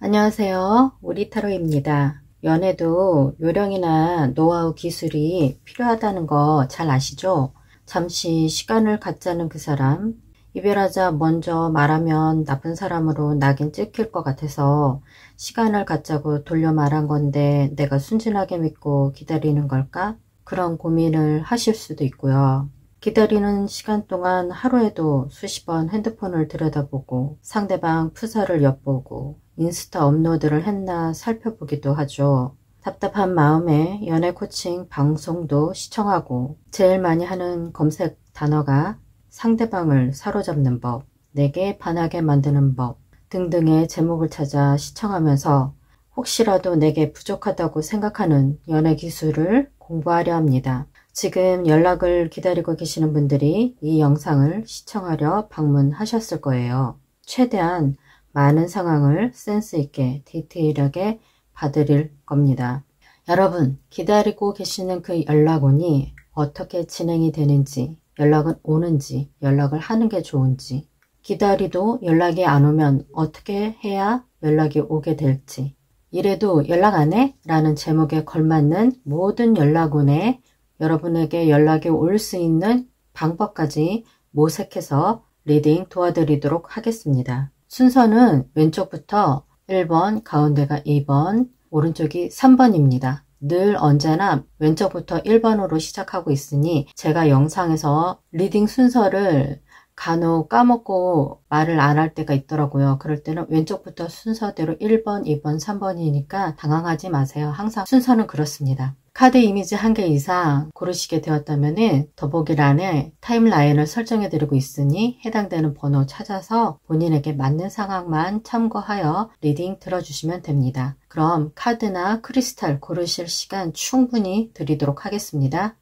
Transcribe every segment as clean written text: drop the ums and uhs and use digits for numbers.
안녕하세요. 우리타로입니다. 연애도 요령이나 노하우 기술이 필요하다는 거 잘 아시죠? 잠시 시간을 갖자는 그 사람, 이별하자 먼저 말하면 나쁜 사람으로 낙인 찍힐 것 같아서 시간을 갖자고 돌려 말한 건데 내가 순진하게 믿고 기다리는 걸까? 그런 고민을 하실 수도 있고요. 기다리는 시간 동안 하루에도 수십 번 핸드폰을 들여다보고 상대방 프사를 엿보고 인스타 업로드를 했나 살펴보기도 하죠. 답답한 마음에 연애 코칭 방송도 시청하고 제일 많이 하는 검색 단어가 상대방을 사로잡는 법, 내게 반하게 만드는 법 등등의 제목을 찾아 시청하면서 혹시라도 내게 부족하다고 생각하는 연애 기술을 공부하려 합니다. 지금 연락을 기다리고 계시는 분들이 이 영상을 시청하려 방문하셨을 거예요. 최대한 많은 상황을 센스 있게 디테일하게 봐드릴 겁니다. 여러분, 기다리고 계시는 그 연락원이 어떻게 진행이 되는지, 연락은 오는지, 연락을 하는 게 좋은지, 기다리도 연락이 안 오면 어떻게 해야 연락이 오게 될지, 이래도 연락 안 해? 라는 제목에 걸맞는 모든 연락원에 여러분에게 연락이 올 수 있는 방법까지 모색해서 리딩 도와드리도록 하겠습니다. 순서는 왼쪽부터 1번, 가운데가 2번, 오른쪽이 3번입니다. 늘 언제나 왼쪽부터 1번으로 시작하고 있으니 제가 영상에서 리딩 순서를 간혹 까먹고 말을 안 할 때가 있더라고요. 그럴 때는 왼쪽부터 순서대로 1번, 2번, 3번이니까 당황하지 마세요. 항상 순서는 그렇습니다. 카드 이미지 1개 이상 고르시게 되었다면 더보기란에 타임라인을 설정해 드리고 있으니 해당되는 번호 찾아서 본인에게 맞는 상황만 참고하여 리딩 들어주시면 됩니다. 그럼 카드나 크리스탈 고르실 시간 충분히 드리도록 하겠습니다.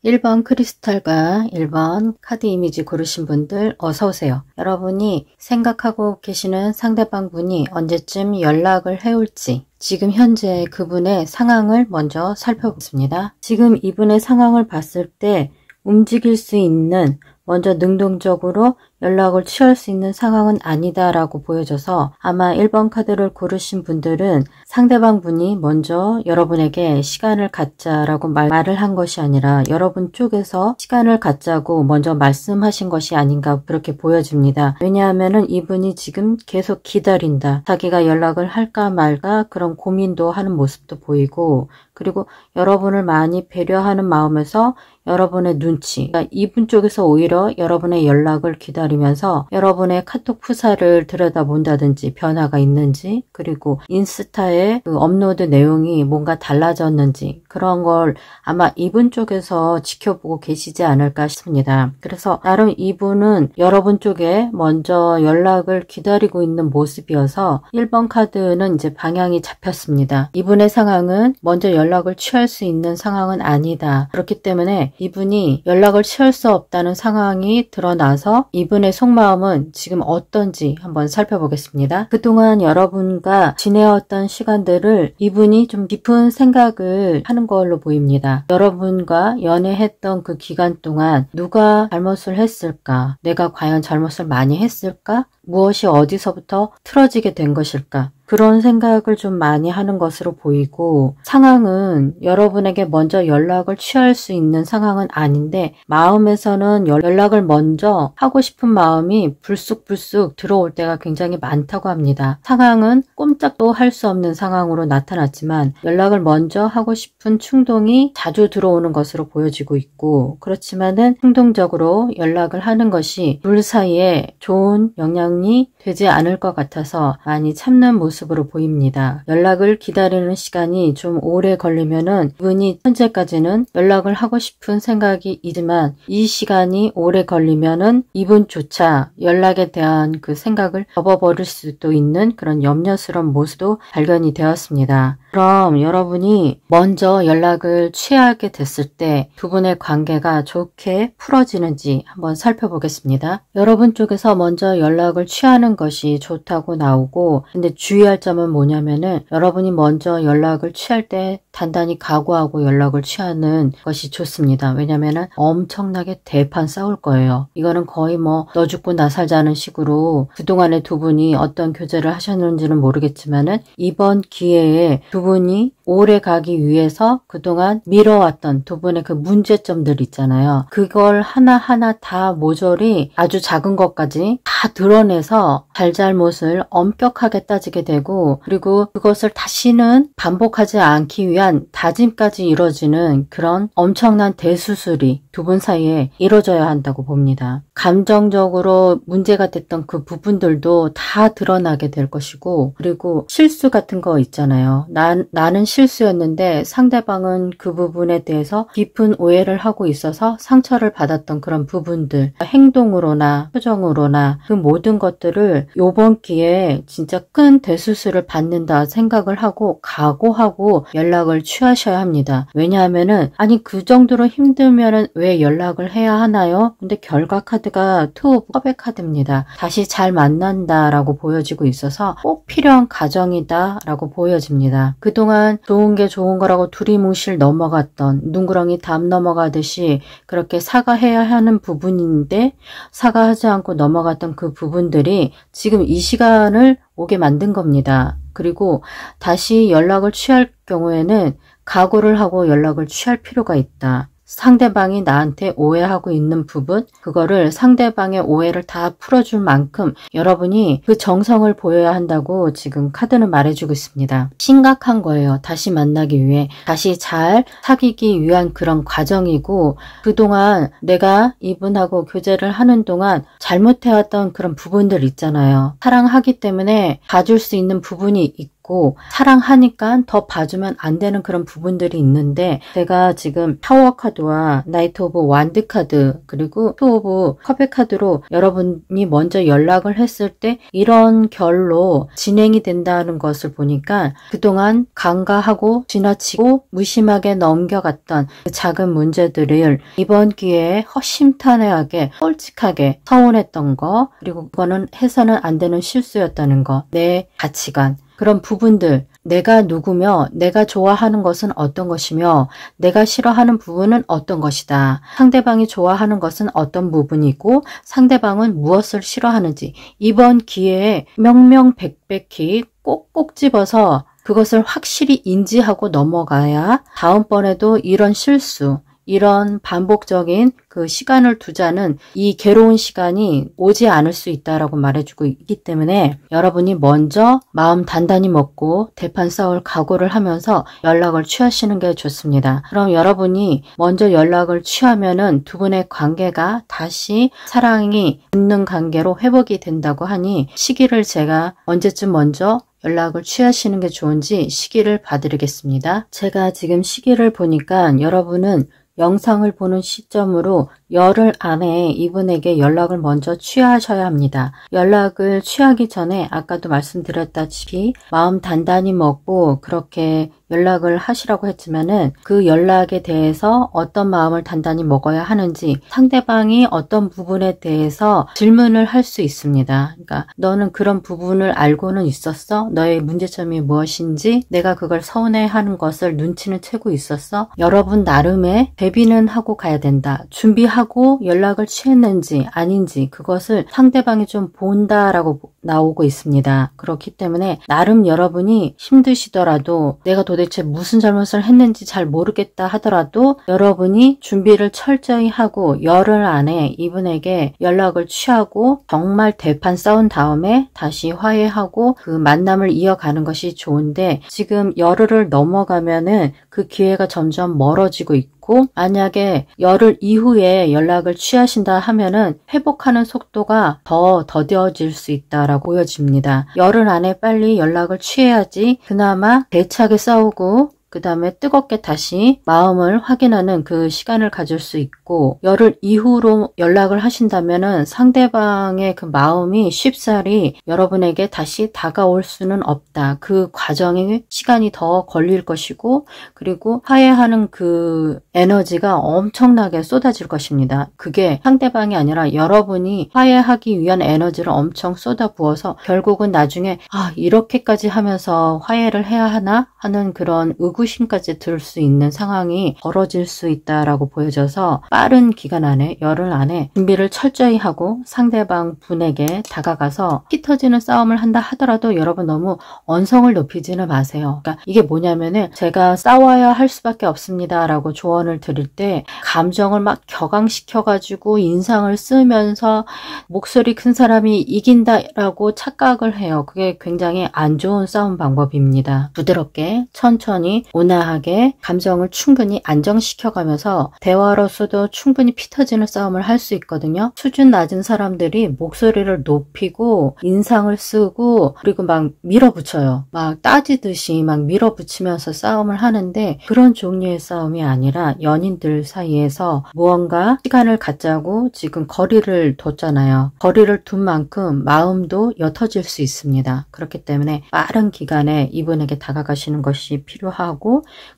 1번 크리스탈과 1번 카드 이미지 고르신 분들 어서오세요. 여러분이 생각하고 계시는 상대방 분이 언제쯤 연락을 해올지 지금 현재 그분의 상황을 먼저 살펴보겠습니다. 지금 이분의 상황을 봤을 때 움직일 수 있는 먼저 능동적으로 연락을 취할 수 있는 상황은 아니다 라고 보여져서 아마 1번 카드를 고르신 분들은 상대방 분이 먼저 여러분에게 시간을 갖자라고 말을 한 것이 아니라 여러분 쪽에서 시간을 갖자고 먼저 말씀하신 것이 아닌가 그렇게 보여집니다. 왜냐하면 이분이 지금 계속 기다린다. 자기가 연락을 할까 말까 그런 고민도 하는 모습도 보이고 그리고 여러분을 많이 배려하는 마음에서 여러분의 눈치, 그러니까 이분 쪽에서 오히려 여러분의 연락을 기다리면서 여러분의 카톡 프사를 들여다본다든지 변화가 있는지 그리고 인스타에 그 업로드 내용이 뭔가 달라졌는지 그런 걸 아마 이분 쪽에서 지켜보고 계시지 않을까 싶습니다. 그래서 나름 이분은 여러분 쪽에 먼저 연락을 기다리고 있는 모습이어서 1번 카드는 이제 방향이 잡혔습니다. 이분의 상황은 먼저 연락을 취할 수 있는 상황은 아니다. 그렇기 때문에 이분이 연락을 취할 수 없다는 상황이 드러나서 이분의 속마음은 지금 어떤지 한번 살펴보겠습니다. 그동안 여러분과 지내왔던 시간들을 이분이 좀 깊은 생각을 하는 걸로 보입니다. 여러분과 연애했던 그 기간 동안 누가 잘못을 했을까? 내가 과연 잘못을 많이 했을까? 무엇이 어디서부터 틀어지게 된 것일까? 그런 생각을 좀 많이 하는 것으로 보이고 상황은 여러분에게 먼저 연락을 취할 수 있는 상황은 아닌데 마음에서는 연락을 먼저 하고 싶은 마음이 불쑥불쑥 들어올 때가 굉장히 많다고 합니다. 상황은 꼼짝도 할 수 없는 상황으로 나타났지만 연락을 먼저 하고 싶은 충동이 자주 들어오는 것으로 보여지고 있고 그렇지만은 충동적으로 연락을 하는 것이 둘 사이에 좋은 영향이 되지 않을 것 같아서 많이 참는 모습 모습으로 보입니다. 연락을 기다리는 시간이 좀 오래 걸리면은 이분이 현재까지는 연락을 하고 싶은 생각이 있지만 이 시간이 오래 걸리면은 이분조차 연락에 대한 그 생각을 접어버릴 수도 있는 그런 염려스러운 모습도 발견이 되었습니다. 그럼 여러분이 먼저 연락을 취하게 됐을 때 두 분의 관계가 좋게 풀어지는지 한번 살펴보겠습니다. 여러분 쪽에서 먼저 연락을 취하는 것이 좋다고 나오고, 근데 주의할 점은 뭐냐면은 여러분이 먼저 연락을 취할 때 단단히 각오하고 연락을 취하는 것이 좋습니다. 왜냐면은 엄청나게 대판 싸울 거예요. 이거는 거의 뭐 너 죽고 나 살자는 식으로 그동안에 두 분이 어떤 교제를 하셨는지는 모르겠지만은 이번 기회에 두 분이 오래 가기 위해서 그동안 미뤄왔던 두 분의 그 문제점들 있잖아요. 그걸 하나하나 다 모조리 아주 작은 것까지 다 드러내서 잘잘못을 엄격하게 따지게 되고, 그리고 그것을 다시는 반복하지 않기 위한 다짐까지 이루어지는 그런 엄청난 대수술이 두 분 사이에 이루어져야 한다고 봅니다. 감정적으로 문제가 됐던 그 부분들도 다 드러나게 될 것이고, 그리고 실수 같은 거 있잖아요. 나는 실수였는데 상대방은 그 부분에 대해서 깊은 오해를 하고 있어서 상처를 받았던 그런 부분들, 행동으로나 표정으로나 그 모든 것들을 이번 기회에 진짜 큰 대수술을 받는다 생각을 하고 각오하고 연락을 취하셔야 합니다. 왜냐하면은 아니 그 정도로 힘들면은 왜 연락을 해야 하나요? 근데 결과 카드가 투 오브 컵의 카드입니다. 다시 잘 만난다라고 보여지고 있어서 꼭 필요한 과정이다라고 보여집니다. 그동안 좋은 게 좋은 거라고 두리뭉실 넘어갔던, 눈구렁이 담 넘어가듯이 그렇게 사과해야 하는 부분인데 사과하지 않고 넘어갔던 그 부분들이 지금 이 시간을 오게 만든 겁니다. 그리고 다시 연락을 취할 경우에는 각오를 하고 연락을 취할 필요가 있다. 상대방이 나한테 오해하고 있는 부분, 그거를 상대방의 오해를 다 풀어줄 만큼 여러분이 그 정성을 보여야 한다고 지금 카드는 말해주고 있습니다. 심각한 거예요. 다시 만나기 위해, 다시 잘 사귀기 위한 그런 과정이고, 그동안 내가 이분하고 교제를 하는 동안 잘못해왔던 그런 부분들 있잖아요. 사랑하기 때문에 봐줄 수 있는 부분이 있고, 사랑하니까 더 봐주면 안 되는 그런 부분들이 있는데, 제가 지금 타워 카드와 나이트 오브 완드 카드 그리고 투 오브 컵의 카드로 여러분이 먼저 연락을 했을 때 이런 결로 진행이 된다는 것을 보니까 그동안 간과하고 지나치고 무심하게 넘겨갔던 그 작은 문제들을 이번 기회에 허심탄회하게 솔직하게 서운했던 거, 그리고 그거는 해서는 안 되는 실수였다는 거, 내 가치관, 그런 부분들, 내가 누구며 내가 좋아하는 것은 어떤 것이며 내가 싫어하는 부분은 어떤 것이다. 상대방이 좋아하는 것은 어떤 부분이고 상대방은 무엇을 싫어하는지 이번 기회에 명명백백히 꼭꼭 집어서 그것을 확실히 인지하고 넘어가야 다음번에도 이런 실수, 이런 반복적인 그 시간을 두자는 이 괴로운 시간이 오지 않을 수 있다라고 말해주고 있기 때문에 여러분이 먼저 마음 단단히 먹고 대판 싸울 각오를 하면서 연락을 취하시는 게 좋습니다. 그럼 여러분이 먼저 연락을 취하면은 두 분의 관계가 다시 사랑이 붙는 관계로 회복이 된다고 하니 시기를 제가 언제쯤 먼저 연락을 취하시는 게 좋은지 시기를 봐드리겠습니다. 제가 지금 시기를 보니까 여러분은 영상을 보는 시점으로 열흘 안에 이분에게 연락을 먼저 취하셔야 합니다. 연락을 취하기 전에 아까도 말씀드렸다시피 마음 단단히 먹고 그렇게 연락을 하시라고 했지만은 그 연락에 대해서 어떤 마음을 단단히 먹어야 하는지 상대방이 어떤 부분에 대해서 질문을 할 수 있습니다. 그러니까 너는 그런 부분을 알고는 있었어? 너의 문제점이 무엇인지 내가 그걸 서운해하는 것을 눈치는 채고 있었어? 여러분 나름의 대비는 하고 가야 된다. 준비하고 연락을 취했는지 아닌지 그것을 상대방이 좀 본다라고 나오고 있습니다. 그렇기 때문에 나름 여러분이 힘드시더라도 내가 도대체 무슨 잘못을 했는지 잘 모르겠다 하더라도 여러분이 준비를 철저히 하고 열흘 안에 이분에게 연락을 취하고 정말 대판 싸운 다음에 다시 화해하고 그 만남을 이어가는 것이 좋은데 지금 열흘을 넘어가면은 그 기회가 점점 멀어지고 있고 만약에 열흘 이후에 연락을 취하신다 하면은 회복하는 속도가 더 더뎌질 수 있다라고 있다라고 보여집니다. 열흘 안에 빨리 연락을 취해야지 그나마 대차게 싸우고 그 다음에 뜨겁게 다시 마음을 확인하는 그 시간을 가질 수 있고, 열흘 이후로 연락을 하신다면은 상대방의 그 마음이 쉽사리 여러분에게 다시 다가올 수는 없다. 그 과정에 시간이 더 걸릴 것이고, 그리고 화해하는 그 에너지가 엄청나게 쏟아질 것입니다. 그게 상대방이 아니라 여러분이 화해하기 위한 에너지를 엄청 쏟아부어서 결국은 나중에 이렇게까지 하면서 화해를 해야 하나 하는 그런 의구심까지 들 수 있는 상황이 벌어질 수 있다라고 보여져서, 빠른 기간 안에, 열흘 안에 준비를 철저히 하고 상대방 분에게 다가가서 피 터지는 싸움을 한다 하더라도 여러분 너무 언성을 높이지는 마세요. 그러니까 이게 뭐냐면은, 제가 싸워야 할 수밖에 없습니다 라고 조언을 드릴 때 감정을 막 격앙시켜 가지고 인상을 쓰면서 목소리 큰 사람이 이긴다 라고 착각을 해요. 그게 굉장히 안 좋은 싸움 방법입니다. 부드럽게 천천히 온화하게 감정을 충분히 안정시켜가면서 대화로서도 충분히 피 터지는 싸움을 할 수 있거든요. 수준 낮은 사람들이 목소리를 높이고 인상을 쓰고 그리고 막 밀어붙여요. 막 따지듯이 막 밀어붙이면서 싸움을 하는데, 그런 종류의 싸움이 아니라 연인들 사이에서 무언가 시간을 갖자고 지금 거리를 뒀잖아요. 거리를 둔 만큼 마음도 옅어질 수 있습니다. 그렇기 때문에 빠른 기간에 이분에게 다가가시는 것이 필요하고,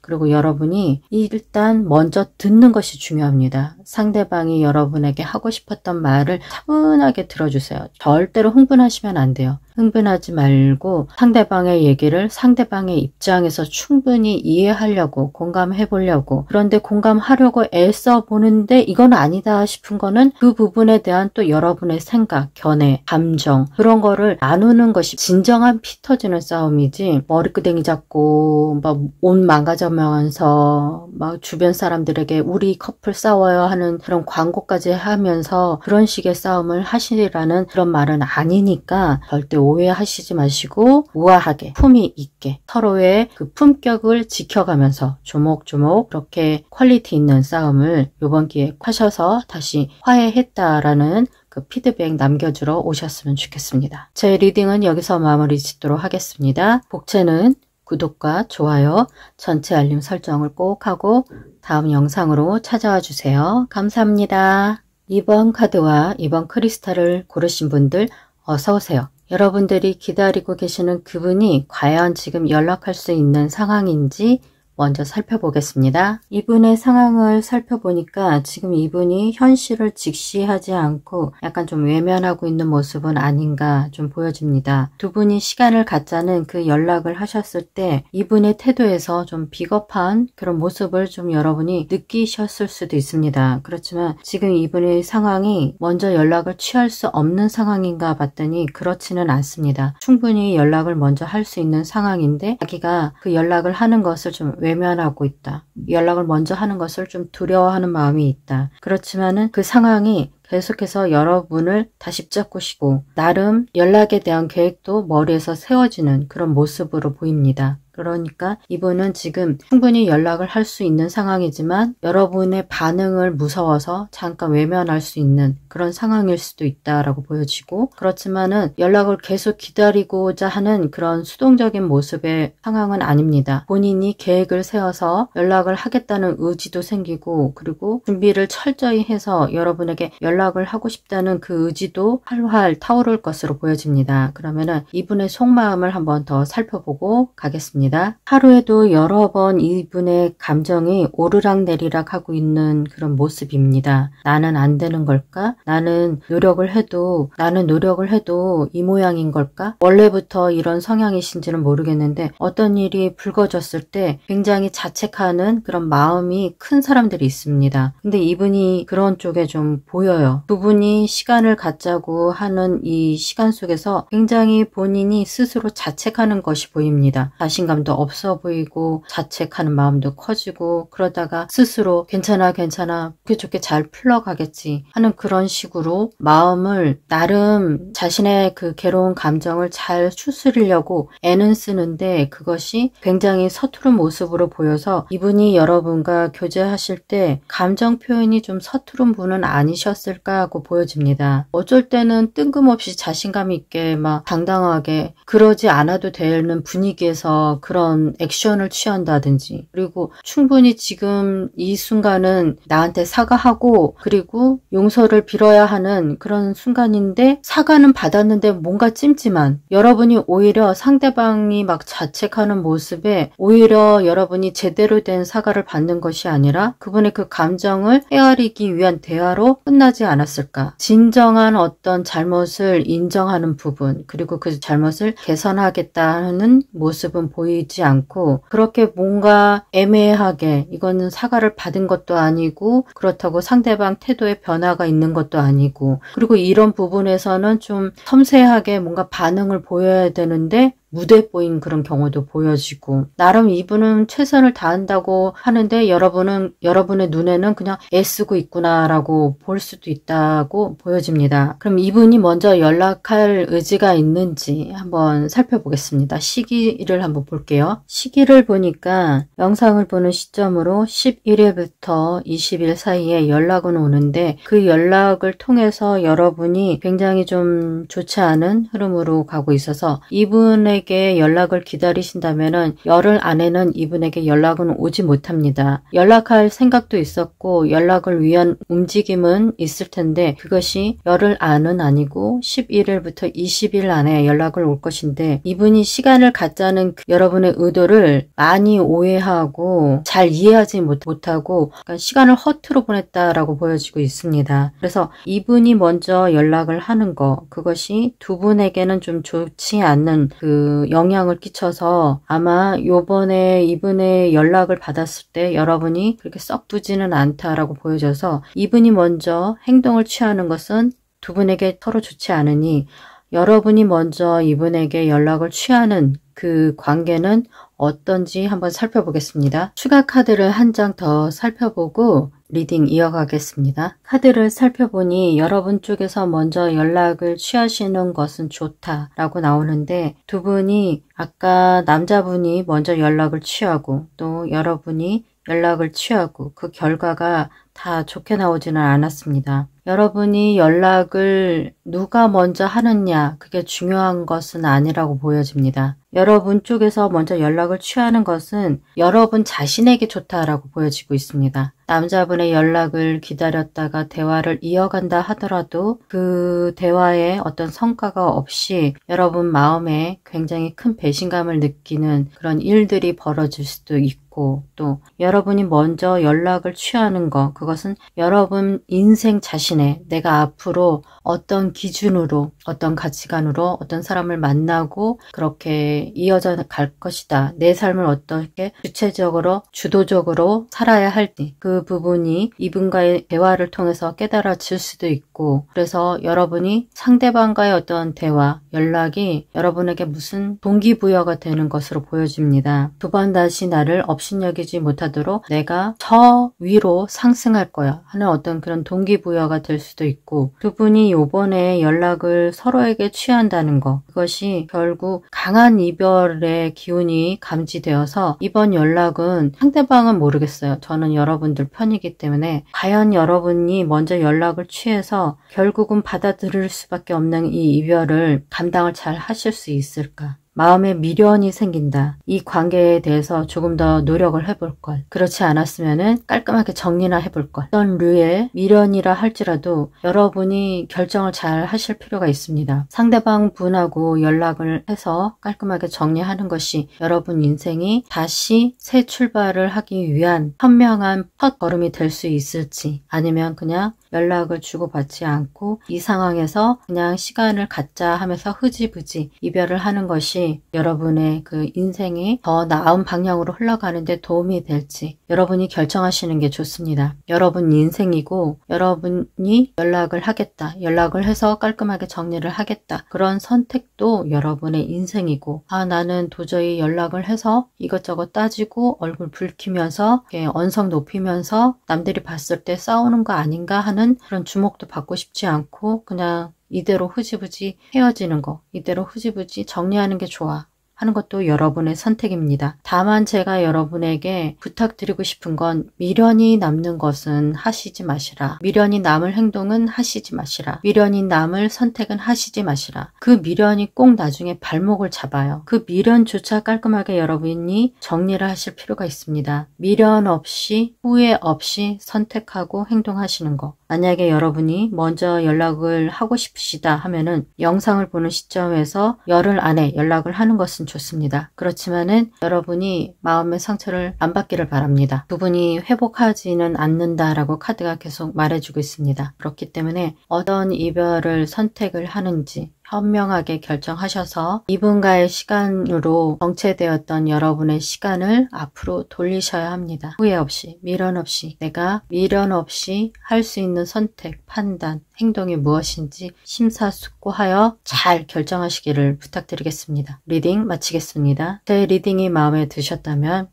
그리고 여러분이 일단 먼저 듣는 것이 중요합니다. 상대방이 여러분에게 하고 싶었던 말을 차분하게 들어주세요. 절대로 흥분하시면 안 돼요. 흥분하지 말고 상대방의 얘기를 상대방의 입장에서 충분히 이해하려고, 공감해 보려고, 그런데 공감하려고 애써 보는데 이건 아니다 싶은 거는 그 부분에 대한 또 여러분의 생각, 견해, 감정, 그런 거를 나누는 것이 진정한 피 터지는 싸움이지, 머리끄댕이 잡고 막 옷 망가져면서 막 주변 사람들에게 우리 커플 싸워요 하는 그런 광고까지 하면서 그런 식의 싸움을 하시라는 그런 말은 아니니까 절대 오해하시지 마시고 우아하게 품위 있게 서로의 그 품격을 지켜가면서 조목조목 그렇게 퀄리티 있는 싸움을 이번 기회에 하셔서 다시 화해했다라는 그 피드백 남겨주러 오셨으면 좋겠습니다. 제 리딩은 여기서 마무리 짓도록 하겠습니다. 복채는 구독과 좋아요, 전체 알림 설정을 꼭 하고 다음 영상으로 찾아와 주세요. 감사합니다. 2번 카드와 2번 크리스탈을 고르신 분들 어서 오세요. 여러분들이 기다리고 계시는 그분이 과연 지금 연락할 수 있는 상황인지 먼저 살펴보겠습니다. 이분의 상황을 살펴보니까 지금 이분이 현실을 직시하지 않고 약간 좀 외면하고 있는 모습은 아닌가 좀 보여집니다. 두 분이 시간을 갖자는 그 연락을 하셨을 때 이분의 태도에서 좀 비겁한 그런 모습을 좀 여러분이 느끼셨을 수도 있습니다. 그렇지만 지금 이분의 상황이 먼저 연락을 취할 수 없는 상황인가 봤더니 그렇지는 않습니다. 충분히 연락을 먼저 할 수 있는 상황인데 자기가 그 연락을 하는 것을 좀 외면하고 있다. 연락을 먼저 하는 것을 좀 두려워하는 마음이 있다. 그렇지만은 그 상황이 계속해서 여러분을 다시 잡고시고 나름 연락에 대한 계획도 머리에서 세워지는 그런 모습으로 보입니다. 그러니까 이분은 지금 충분히 연락을 할 수 있는 상황이지만 여러분의 반응을 무서워서 잠깐 외면할 수 있는 그런 상황일 수도 있다라고 보여지고, 그렇지만은 연락을 계속 기다리고자 하는 그런 수동적인 모습의 상황은 아닙니다. 본인이 계획을 세워서 연락을 하겠다는 의지도 생기고, 그리고 준비를 철저히 해서 여러분에게 연락을 하고 싶다는 그 의지도 활활 타오를 것으로 보여집니다. 그러면은 이분의 속마음을 한번 더 살펴보고 가겠습니다. 하루에도 여러 번 이분의 감정이 오르락내리락 하고 있는 그런 모습입니다. 나는 안 되는 걸까? 나는 노력을 해도 이 모양인 걸까? 원래부터 이런 성향이신지는 모르겠는데 어떤 일이 불거졌을 때 굉장히 자책하는 그런 마음이 큰 사람들이 있습니다. 근데 이분이 그런 쪽에 좀 보여요. 두 분이 시간을 갖자고 하는 이 시간 속에서 굉장히 본인이 스스로 자책하는 것이 보입니다. 자신감 자신감도 없어 보이고 자책하는 마음도 커지고, 그러다가 스스로 괜찮아 좋게 좋게 잘 풀러가겠지 하는 그런 식으로 마음을 나름 자신의 그 괴로운 감정을 잘 추스리려고 애는 쓰는데, 그것이 굉장히 서투른 모습으로 보여서 이분이 여러분과 교제하실 때 감정 표현이 좀 서투른 분은 아니셨을까 하고 보여집니다. 어쩔 때는 뜬금없이 자신감 있게 막 당당하게 그러지 않아도 되는 분위기에서 그런 액션을 취한다든지, 그리고 충분히 지금 이 순간은 나한테 사과하고 그리고 용서를 빌어야 하는 그런 순간인데, 사과는 받았는데 뭔가 찜찜한, 여러분이 오히려 상대방이 막 자책하는 모습에 오히려 여러분이 제대로 된 사과를 받는 것이 아니라 그분의 그 감정을 헤아리기 위한 대화로 끝나지 않았을까. 진정한 어떤 잘못을 인정하는 부분, 그리고 그 잘못을 개선하겠다는 모습은 보이지 않고, 그렇게 뭔가 애매하게 이거는 사과를 받은 것도 아니고 그렇다고 상대방 태도에 변화가 있는 것도 아니고, 그리고 이런 부분에서는 좀 섬세하게 뭔가 반응을 보여야 되는데 무대 보인 그런 경우도 보여지고, 나름 이분은 최선을 다한다고 하는데 여러분의 눈에는 그냥 애쓰고 있구나라고 볼 수도 있다고 보여집니다. 그럼 이분이 먼저 연락할 의지가 있는지 한번 살펴보겠습니다. 시기를 한번 볼게요. 시기를 보니까 영상을 보는 시점으로 11일부터 20일 사이에 연락은 오는데, 그 연락을 통해서 여러분이 굉장히 좀 좋지 않은 흐름으로 가고 있어서 이분의 연락을 기다리신다면은 열흘 안에는 이분에게 연락은 오지 못합니다. 연락할 생각도 있었고 연락을 위한 움직임은 있을 텐데, 그것이 열흘 안은 아니고 11일부터 20일 안에 연락을 올 것인데, 이분이 시간을 갖자는 여러분의 의도를 많이 오해하고 잘 이해하지 못하고 시간을 허투루 보냈다라고 보여지고 있습니다. 그래서 이분이 먼저 연락을 하는 거, 그것이 두 분에게는 좀 좋지 않는 그 영향을 끼쳐서 아마 요번에 이분의 연락을 받았을 때 여러분이 그렇게 썩 부지는 않다라고 보여져서, 이분이 먼저 행동을 취하는 것은 두 분에게 서로 좋지 않으니 여러분이 먼저 이분에게 연락을 취하는 그 관계는 어떤지 한번 살펴보겠습니다. 추가 카드를 한 장 더 살펴보고 리딩 이어가겠습니다. 카드를 살펴보니 여러분 쪽에서 먼저 연락을 취하시는 것은 좋다라고 나오는데, 두 분이 아까 남자분이 먼저 연락을 취하고 또 여러분이 연락을 취하고 그 결과가 다 좋게 나오지는 않았습니다. 여러분이 연락을 누가 먼저 하느냐, 그게 중요한 것은 아니라고 보여집니다. 여러분 쪽에서 먼저 연락을 취하는 것은 여러분 자신에게 좋다라고 보여지고 있습니다. 남자분의 연락을 기다렸다가 대화를 이어간다 하더라도 그 대화에 어떤 성과가 없이 여러분 마음에 굉장히 큰 배신감을 느끼는 그런 일들이 벌어질 수도 있고, 또 여러분이 먼저 연락을 취하는 것, 그것은 여러분 인생 자신의, 내가 앞으로 어떤 기준으로, 어떤 가치관으로 어떤 사람을 만나고 그렇게 이어져 갈 것이다, 내 삶을 어떻게 주체적으로 주도적으로 살아야 할지, 그 부분이 이분과의 대화를 통해서 깨달아질 수도 있고, 그래서 여러분이 상대방과의 어떤 대화, 연락이 여러분에게 무슨 동기부여가 되는 것으로 보여집니다. 두 번 다시 나를 업신여기지 못하도록 내가 저 위로 상승할 거야 하는 어떤 그런 동기부여가 될 수도 있고, 두 분이 요번에 연락을 서로에게 취한다는 것, 그것이 결국 강한 이별의 기운이 감지되어서 이번 연락은, 상대방은 모르겠어요. 저는 여러분들 편이기 때문에 과연 여러분이 먼저 연락을 취해서 결국은 받아들일 수밖에 없는 이 이별을 감당을 잘 하실 수 있을까? 마음에 미련이 생긴다. 이 관계에 대해서 조금 더 노력을 해볼 걸. 그렇지 않았으면은 깔끔하게 정리나 해볼 걸. 어떤 류의 미련이라 할지라도 여러분이 결정을 잘 하실 필요가 있습니다. 상대방 분하고 연락을 해서 깔끔하게 정리하는 것이 여러분 인생이 다시 새 출발을 하기 위한 현명한 첫걸음이 될 수 있을지, 아니면 그냥 연락을 주고받지 않고 이 상황에서 그냥 시간을 갖자 하면서 흐지부지 이별을 하는 것이 것이 여러분의 그 인생이 더 나은 방향으로 흘러가는데 도움이 될지 여러분이 결정하시는 게 좋습니다. 여러분 인생이고 여러분이 연락을 하겠다, 연락을 해서 깔끔하게 정리를 하겠다, 그런 선택도 여러분의 인생이고, 나는 도저히 연락을 해서 이것저것 따지고 얼굴 붉히면서 언성 높이면서 남들이 봤을 때 싸우는 거 아닌가 하는 그런 주목도 받고 싶지 않고 그냥 이대로 흐지부지 헤어지는 거, 이대로 흐지부지 정리하는 게 좋아 하는 것도 여러분의 선택입니다. 다만 제가 여러분에게 부탁드리고 싶은 건 미련이 남는 것은 하시지 마시라. 미련이 남을 행동은 하시지 마시라. 미련이 남을 선택은 하시지 마시라. 그 미련이 꼭 나중에 발목을 잡아요. 그 미련조차 깔끔하게 여러분이 정리를 하실 필요가 있습니다. 미련 없이 후회 없이 선택하고 행동하시는 거. 만약에 여러분이 먼저 연락을 하고 싶으시다 하면은 영상을 보는 시점에서 열흘 안에 연락을 하는 것은 좋습니다. 그렇지만은 여러분이 마음의 상처를 안 받기를 바랍니다. 두 분이 회복하지는 않는다라고 카드가 계속 말해주고 있습니다. 그렇기 때문에 어떤 이별을 선택을 하는지 현명하게 결정하셔서 이분과의 시간으로 정체되었던 여러분의 시간을 앞으로 돌리셔야 합니다. 후회 없이, 미련 없이, 내가 미련 없이 할 수 있는 선택, 판단, 행동이 무엇인지 심사숙고하여 잘 결정하시기를 부탁드리겠습니다. 리딩 마치겠습니다. 제 리딩이 마음에 드셨다면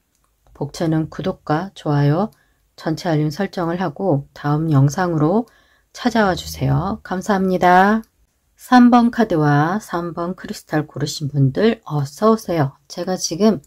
복채는 구독과 좋아요, 전체 알림 설정을 하고 다음 영상으로 찾아와 주세요. 감사합니다. 3번 카드와 3번 크리스탈 고르신 분들 어서 오세요. 제가 지금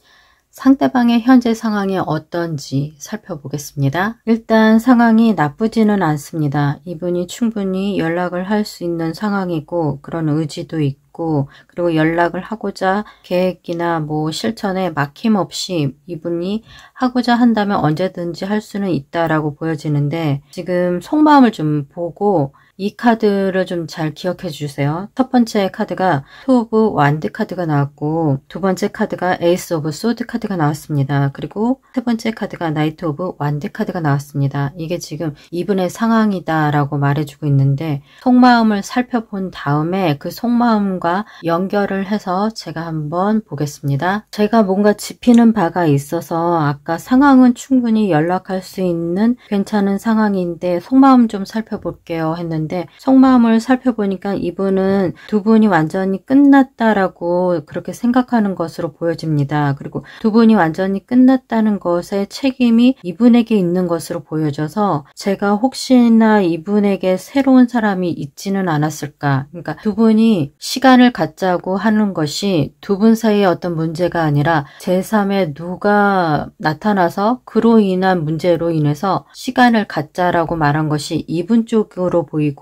상대방의 현재 상황이 어떤지 살펴보겠습니다. 일단 상황이 나쁘지는 않습니다. 이분이 충분히 연락을 할 수 있는 상황이고 그런 의지도 있고, 그리고 연락을 하고자 계획이나 실천에 막힘없이 이분이 하고자 한다면 언제든지 할 수는 있다라고 보여지는데, 지금 속마음을 좀 보고 이 카드를 좀 잘 기억해 주세요. 첫 번째 카드가 투 오브 완드 카드가 나왔고, 두 번째 카드가 에이스 오브 소드 카드가 나왔습니다. 그리고 세 번째 카드가 나이트 오브 완드 카드가 나왔습니다. 이게 지금 이분의 상황이다 라고 말해주고 있는데, 속마음을 살펴본 다음에 그 속마음과 연결을 해서 제가 한번 보겠습니다. 제가 뭔가 짚히는 바가 있어서 아까 상황은 충분히 연락할 수 있는 괜찮은 상황인데 속마음 좀 살펴볼게요 했는데, 속마음을 살펴보니까 이분은 두 분이 완전히 끝났다라고 그렇게 생각하는 것으로 보여집니다. 그리고 두 분이 완전히 끝났다는 것의 책임이 이분에게 있는 것으로 보여져서 제가 혹시나 이분에게 새로운 사람이 있지는 않았을까. 그러니까 두 분이 시간을 갖자고 하는 것이 두 분 사이에 어떤 문제가 아니라 제3의 누가 나타나서 그로 인한 문제로 인해서 시간을 갖자라고 말한 것이 이분 쪽으로 보이고,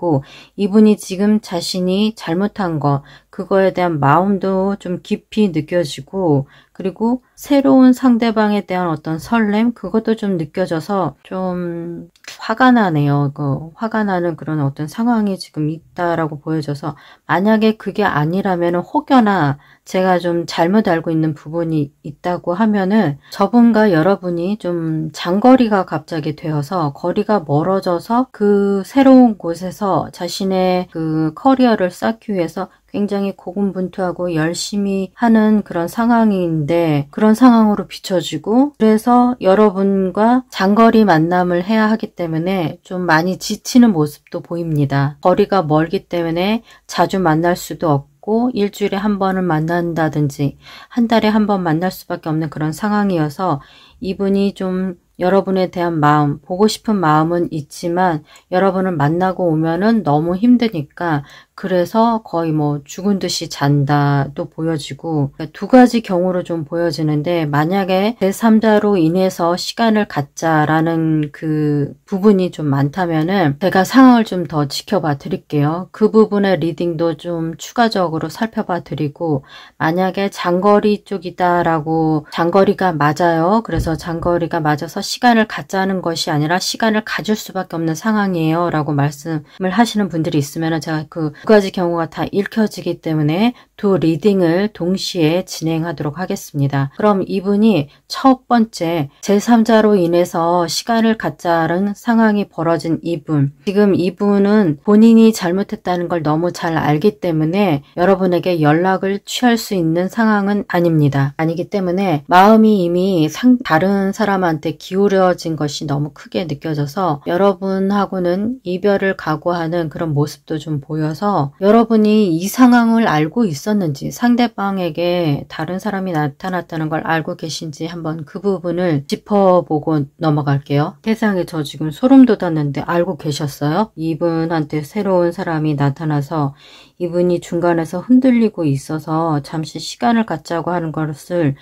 이분이 지금 자신이 잘못한 거, 그거에 대한 마음도 좀 깊이 느껴지고, 그리고 새로운 상대방에 대한 어떤 설렘, 그것도 좀 느껴져서 좀 화가 나네요. 화가 나는 그런 어떤 상황이 지금 있다라고 보여져서, 만약에 그게 아니라면 혹여나 제가 좀 잘못 알고 있는 부분이 있다고 하면은 저분과 여러분이 좀 장거리가 갑자기 되어서 거리가 멀어져서 그 새로운 곳에서 자신의 그 커리어를 쌓기 위해서 굉장히 고군분투하고 열심히 하는 그런 상황인데, 그런 상황으로 비춰지고, 그래서 여러분과 장거리 만남을 해야 하기 때문에 좀 많이 지치는 모습도 보입니다. 거리가 멀기 때문에 자주 만날 수도 없고 일주일에 한 번을 만난다든지 한 달에 한 번 만날 수밖에 없는 그런 상황이어서 이분이 좀 여러분에 대한 마음, 보고 싶은 마음은 있지만 여러분을 만나고 오면은 너무 힘드니까 그래서 거의 죽은 듯이 잔다도 보여지고, 두 가지 경우로 좀 보여지는데, 만약에 제3자로 인해서 시간을 갖자라는 그 부분이 좀 많다면은 제가 상황을 좀 더 지켜봐 드릴게요. 그 부분의 리딩도 좀 추가적으로 살펴봐 드리고, 만약에 장거리 쪽이다라고, 장거리가 맞아요. 그래서 장거리가 맞아서 시간을 갖자는 것이 아니라 시간을 가질 수밖에 없는 상황이에요 라고 말씀을 하시는 분들이 있으면 제가 그 두 가지 경우가 다 읽혀지기 때문에 두 리딩을 동시에 진행하도록 하겠습니다. 그럼 이분이 첫 번째 제3자로 인해서 시간을 갖자는 상황이 벌어진 이분, 지금 이분은 본인이 잘못했다는 걸 너무 잘 알기 때문에 여러분에게 연락을 취할 수 있는 상황은 아닙니다. 아니기 때문에 마음이 이미 다른 사람한테 기울여진 것이 너무 크게 느껴져서 여러분하고는 이별을 각오하는 그런 모습도 좀 보여서 여러분이 이 상황을 알고 있었는지, 상대방에게 다른 사람이 나타났다는 걸 알고 계신지 한번 그 부분을 짚어보고 넘어갈게요. 세상에, 저 지금 소름 돋았는데 알고 계셨어요? 이분한테 새로운 사람이 나타나서 이분이 중간에서 흔들리고 있어서 잠시 시간을 갖자고 하는 것을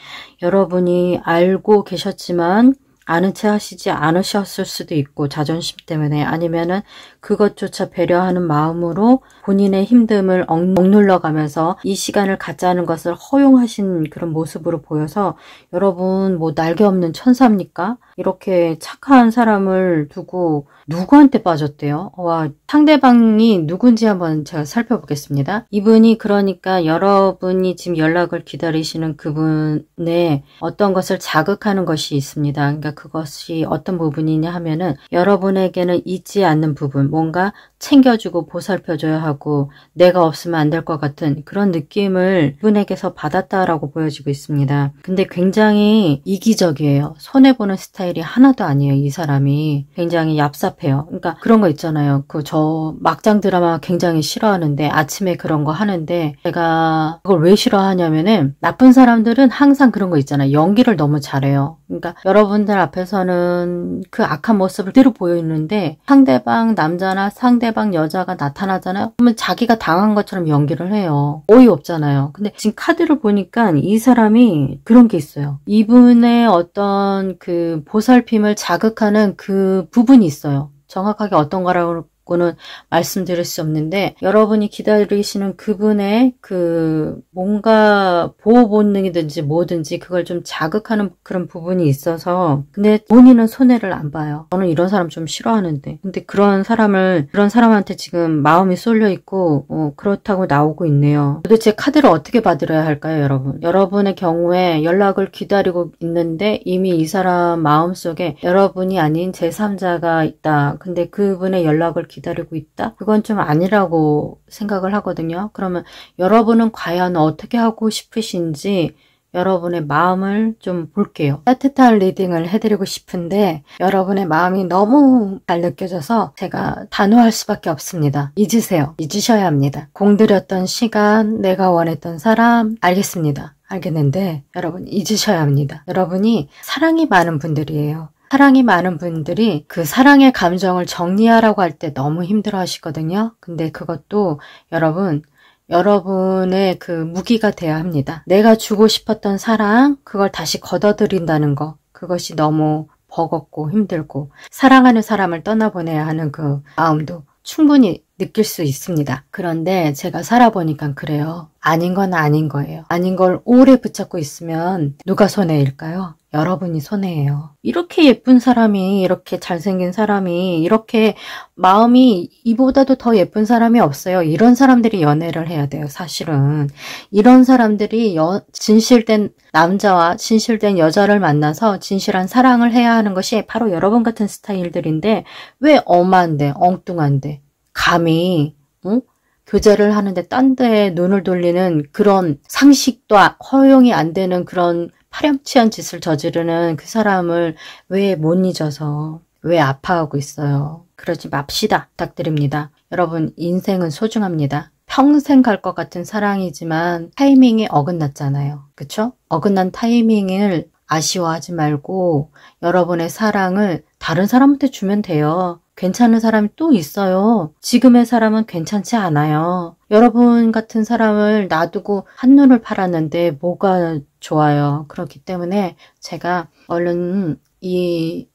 여러분이 알고 계셨지만 아는 체 하시지 않으셨을 수도 있고, 자존심 때문에, 아니면은 그것조차 배려하는 마음으로 본인의 힘듦을 억눌러 가면서 이 시간을 갖자는 것을 허용하신 그런 모습으로 보여서 여러분 뭐 날개 없는 천사입니까? 이렇게 착한 사람을 두고 누구한테 빠졌대요? 와, 상대방이 누군지 한번 제가 살펴보겠습니다. 이분이 그러니까 여러분이 지금 연락을 기다리시는 그분의 어떤 것을 자극하는 것이 있습니다. 그러니까 그것이 어떤 부분이냐 하면은 여러분에게는 잊지 않는 부분, 뭔가 챙겨주고 보살펴줘야 하고 내가 없으면 안 될 것 같은 그런 느낌을 이분에게서 받았다라고 보여지고 있습니다. 근데 굉장히 이기적이에요. 손해보는 스타일이 하나도 아니에요. 이 사람이 굉장히 얍삽해요. 그러니까 그런 거 있잖아요. 저 막장 드라마 굉장히 싫어하는데 아침에 그런 거 하는데 제가 그걸 왜 싫어하냐면은 나쁜 사람들은 항상 그런 거 있잖아요. 연기를 너무 잘해요. 그러니까 여러분들 앞에서는 그 악한 모습을 그대로 보여있는데 상대방 남자나 상대방 여자가 나타나잖아요. 그러면 자기가 당한 것처럼 연기를 해요. 어이없잖아요. 근데 지금 카드를 보니까 이 사람이 그런 게 있어요. 이분의 어떤 그 보살핌을 자극하는 그 부분이 있어요. 정확하게 어떤 거라고 는 말씀드릴 수 없는데 여러분이 기다리시는 그분의 그 뭔가 보호 본능이든지 뭐든지 그걸 좀 자극하는 그런 부분이 있어서 근데 본인은 손해를 안 봐요. 저는 이런 사람 좀 싫어하는데 근데 그런 사람한테 지금 마음이 쏠려 있고 그렇다고 나오고 있네요. 도대체 카드를 어떻게 받으려야 할까요, 여러분? 여러분의 경우에 연락을 기다리고 있는데 이미 이 사람 마음속에 여러분이 아닌 제3자가 있다. 근데 그분의 연락을 기다리고 있다? 그건 좀 아니라고 생각을 하거든요. 그러면 여러분은 과연 어떻게 하고 싶으신지 여러분의 마음을 좀 볼게요. 따뜻한 리딩을 해드리고 싶은데 여러분의 마음이 너무 잘 느껴져서 제가 단호할 수밖에 없습니다. 잊으세요. 잊으셔야 합니다. 공들였던 시간, 내가 원했던 사람, 알겠습니다. 알겠는데 여러분 잊으셔야 합니다. 여러분이 사랑이 많은 분들이에요. 사랑이 많은 분들이 그 사랑의 감정을 정리하라고 할 때 너무 힘들어 하시거든요. 근데 그것도 여러분의 그 무기가 돼야 합니다. 내가 주고 싶었던 사랑, 그걸 다시 걷어들인다는 거, 그것이 너무 버겁고 힘들고 사랑하는 사람을 떠나보내야 하는 그 마음도 충분히 느낄 수 있습니다. 그런데 제가 살아보니까 그래요. 아닌 건 아닌 거예요. 아닌 걸 오래 붙잡고 있으면 누가 손해일까요? 여러분이 손해예요. 이렇게 예쁜 사람이, 이렇게 잘생긴 사람이, 이렇게 마음이 이보다도 더 예쁜 사람이 없어요. 이런 사람들이 연애를 해야 돼요, 사실은. 이런 사람들이 진실된 남자와 진실된 여자를 만나서 진실한 사랑을 해야 하는 것이 바로 여러분 같은 스타일들인데 왜 엄한데, 엉뚱한데, 감히 교제를 하는데 딴 데에 눈을 돌리는 그런 상식도 허용이 안 되는 그런 파렴치한 짓을 저지르는 그 사람을 왜 못 잊어서 왜 아파하고 있어요. 그러지 맙시다. 부탁드립니다. 여러분 인생은 소중합니다. 평생 갈 것 같은 사랑이지만 타이밍이 어긋났잖아요. 그쵸? 어긋난 타이밍을 아쉬워하지 말고 여러분의 사랑을 다른 사람한테 주면 돼요. 괜찮은 사람이 또 있어요. 지금의 사람은 괜찮지 않아요. 여러분 같은 사람을 놔두고 한눈을 팔았는데 뭐가 좋아요. 그렇기 때문에 제가 얼른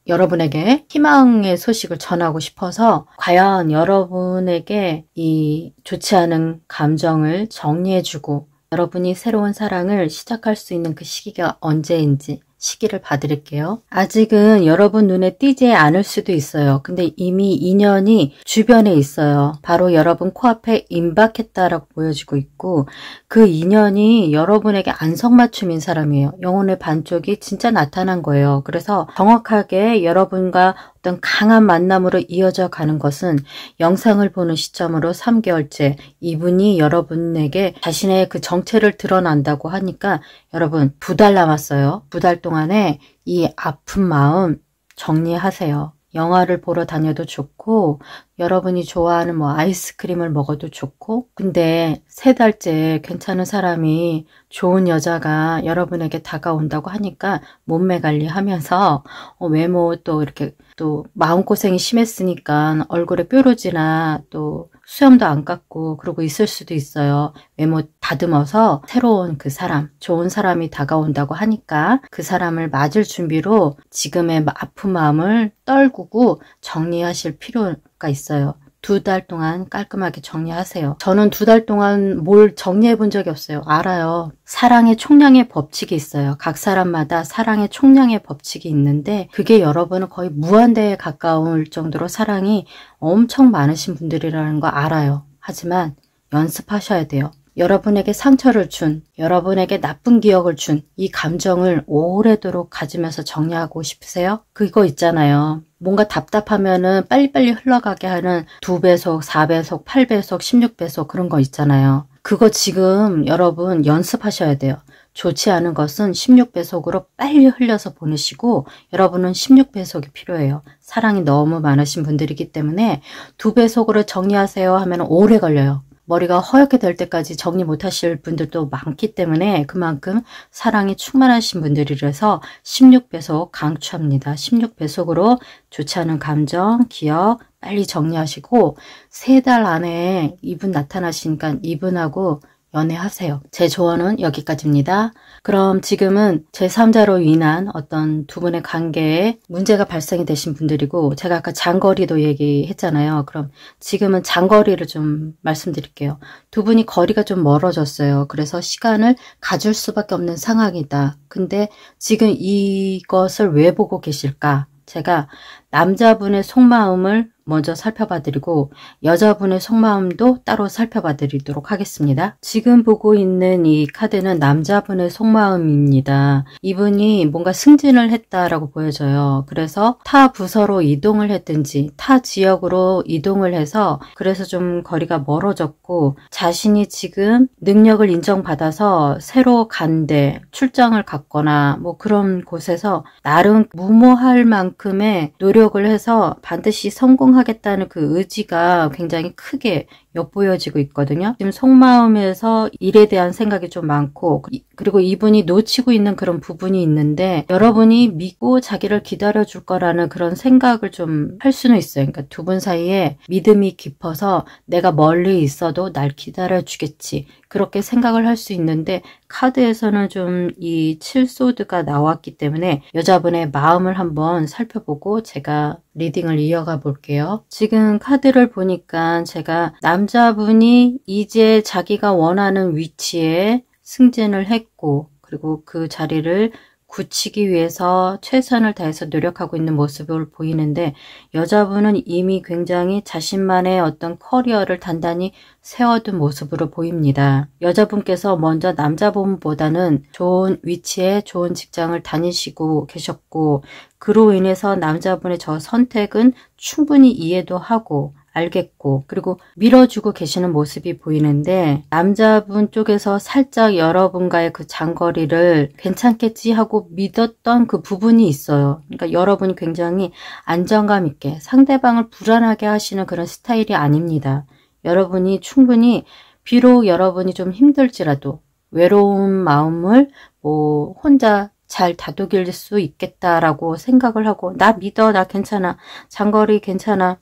여러분에게 희망의 소식을 전하고 싶어서 과연 여러분에게 이 좋지 않은 감정을 정리해주고 여러분이 새로운 사랑을 시작할 수 있는 그 시기가 언제인지 시기를 봐드릴게요. 아직은 여러분 눈에 띄지 않을 수도 있어요. 근데 이미 인연이 주변에 있어요. 바로 여러분 코앞에 임박했다라고 보여지고 있고, 그 인연이 여러분에게 안성맞춤인 사람이에요. 영혼의 반쪽이 진짜 나타난 거예요. 그래서 정확하게 여러분과 어떤 강한 만남으로 이어져 가는 것은 영상을 보는 시점으로 3개월째 이분이 여러분에게 자신의 그 정체를 드러난다고 하니까 여러분 2달 남았어요. 2달 동안에 이 아픈 마음 정리하세요. 영화를 보러 다녀도 좋고 여러분이 좋아하는 뭐 아이스크림을 먹어도 좋고, 근데 3달째 괜찮은 사람이 좋은 여자가 여러분에게 다가온다고 하니까 몸매 관리하면서 외모 또 이렇게 또 마음고생이 심했으니까 얼굴에 뾰루지나 또 수염도 안 깎고 그러고 있을 수도 있어요. 외모 다듬어서 새로운 그 사람, 좋은 사람이 다가온다고 하니까 그 사람을 맞을 준비로 지금의 아픈 마음을 떨구고 정리하실 필요가 있어요. 2달 동안 깔끔하게 정리하세요. 저는 2달 동안 뭘 정리해 본 적이 없어요. 알아요. 사랑의 총량의 법칙이 있어요. 각 사람마다 사랑의 총량의 법칙이 있는데 그게 여러분은 거의 무한대에 가까울 정도로 사랑이 엄청 많으신 분들이라는 거 알아요. 하지만 연습하셔야 돼요. 여러분에게 상처를 준, 여러분에게 나쁜 기억을 준 이 감정을 오래도록 가지면서 정리하고 싶으세요? 그거 있잖아요. 뭔가 답답하면은 빨리빨리 흘러가게 하는 2배속, 4배속, 8배속, 16배속 그런 거 있잖아요. 그거 지금 여러분 연습하셔야 돼요. 좋지 않은 것은 16배속으로 빨리 흘려서 보내시고 여러분은 16배속이 필요해요. 사랑이 너무 많으신 분들이기 때문에 2배속으로 정리하세요 하면 오래 걸려요. 머리가 허옇게 될 때까지 정리 못하실 분들도 많기 때문에 그만큼 사랑이 충만하신 분들이라서 16배속 강추합니다. 16배속으로 좋지 않은 감정, 기억 빨리 정리하시고 3달 안에 이분 나타나시니까 이분하고 연애하세요. 제 조언은 여기까지입니다. 그럼 지금은 제3자로 인한 어떤 두 분의 관계에 문제가 발생이 되신 분들이고, 제가 아까 장거리도 얘기했잖아요. 그럼 지금은 장거리를 좀 말씀드릴게요. 두 분이 거리가 좀 멀어졌어요. 그래서 시간을 가질 수밖에 없는 상황이다. 근데 지금 이것을 왜 보고 계실까? 제가 남자분의 속마음을 먼저 살펴봐 드리고 여자분의 속마음도 따로 살펴봐 드리도록 하겠습니다. 지금 보고 있는 이 카드는 남자분의 속마음입니다. 이분이 뭔가 승진을 했다라고 보여져요. 그래서 타 부서로 이동을 했든지 타 지역으로 이동을 해서 그래서 좀 거리가 멀어졌고, 자신이 지금 능력을 인정받아서 새로 간데 출장을 갔거나 뭐 그런 곳에서 나름 무모할 만큼의 노력을 해서 반드시 성공하겠다는 그 의지가 굉장히 크게 엿보여지고 있거든요. 지금 속마음에서 일에 대한 생각이 좀 많고, 그리고 이분이 놓치고 있는 그런 부분이 있는데 여러분이 믿고 자기를 기다려줄 거라는 그런 생각을 좀 할 수는 있어요. 그러니까 두 분 사이에 믿음이 깊어서 내가 멀리 있어도 날 기다려주겠지, 그렇게 생각을 할 수 있는데, 카드에서는 좀 이 7소드가 나왔기 때문에 여자분의 마음을 한번 살펴보고 제가 리딩을 이어가 볼게요. 지금 카드를 보니까 제가 남자분이 이제 자기가 원하는 위치에 승진을 했고, 그리고 그 자리를 굳히기 위해서 최선을 다해서 노력하고 있는 모습을 보이는데, 여자분은 이미 굉장히 자신만의 어떤 커리어를 단단히 세워둔 모습으로 보입니다. 여자분께서 먼저 남자분보다는 좋은 위치에 좋은 직장을 다니시고 계셨고, 그로 인해서 남자분의 저 선택은 충분히 이해도 하고 알겠고, 그리고 밀어주고 계시는 모습이 보이는데, 남자분 쪽에서 살짝 여러분과의 그 장거리를 괜찮겠지 하고 믿었던 그 부분이 있어요. 그러니까 여러분이 굉장히 안정감 있게 상대방을 불안하게 하시는 그런 스타일이 아닙니다. 여러분이 충분히, 비록 여러분이 좀 힘들지라도 외로운 마음을 뭐 혼자 잘 다독일 수 있겠다라고 생각을 하고, 나 믿어, 나 괜찮아, 장거리 괜찮아,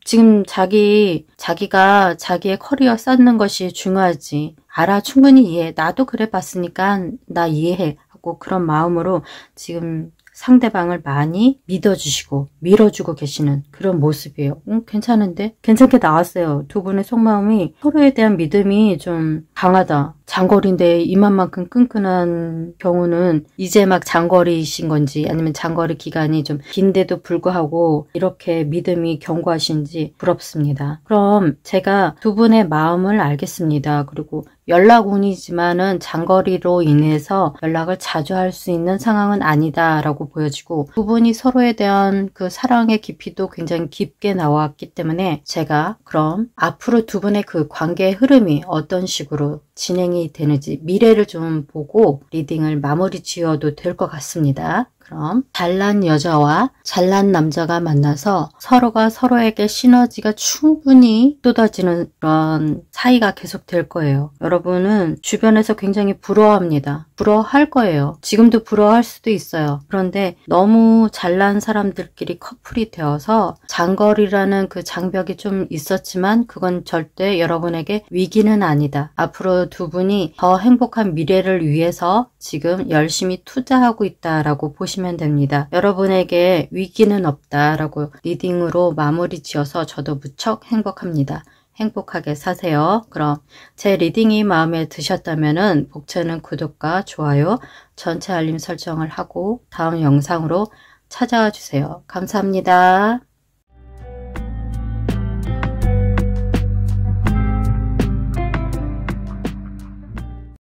지금 자기가 자기의 커리어 쌓는 것이 중요하지, 알아, 충분히 이해해, 나도 그래 봤으니까 나 이해해 하고 그런 마음으로 지금 상대방을 많이 믿어주시고 밀어주고 계시는 그런 모습이에요. 괜찮은데? 괜찮게 나왔어요. 두 분의 속마음이 서로에 대한 믿음이 좀 강하다. 장거리인데 이만큼 끈끈한 경우는 이제 막 장거리이신 건지 아니면 장거리 기간이 좀 긴데도 불구하고 이렇게 믿음이 견고하신지 부럽습니다. 그럼 제가 두 분의 마음을 알겠습니다. 그리고 연락운이지만은 장거리로 인해서 연락을 자주 할 수 있는 상황은 아니다 라고 보여지고 두 분이 서로에 대한 그 사랑의 깊이도 굉장히 깊게 나왔기 때문에 제가 그럼 앞으로 두 분의 그 관계의 흐름이 어떤 식으로 진행이 되는지 미래를 좀 보고 리딩을 마무리 지어도 될 것 같습니다. 그럼 잘난 여자와 잘난 남자가 만나서 서로가 서로에게 시너지가 충분히 쏟아지는 그런 사이가 계속 될 거예요. 여러분은 주변에서 굉장히 부러워합니다. 부러워할 거예요. 지금도 부러워할 수도 있어요. 그런데 너무 잘난 사람들끼리 커플이 되어서 장거리라는 그 장벽이 좀 있었지만 그건 절대 여러분에게 위기는 아니다. 앞으로 두 분이 더 행복한 미래를 위해서 지금 열심히 투자하고 있다라고 보시면 됩니다. 여러분에게 위기는 없다라고 리딩으로 마무리 지어서 저도 무척 행복합니다. 행복하게 사세요. 그럼 제 리딩이 마음에 드셨다면 복채는 구독과 좋아요, 전체 알림 설정을 하고 다음 영상으로 찾아와 주세요. 감사합니다.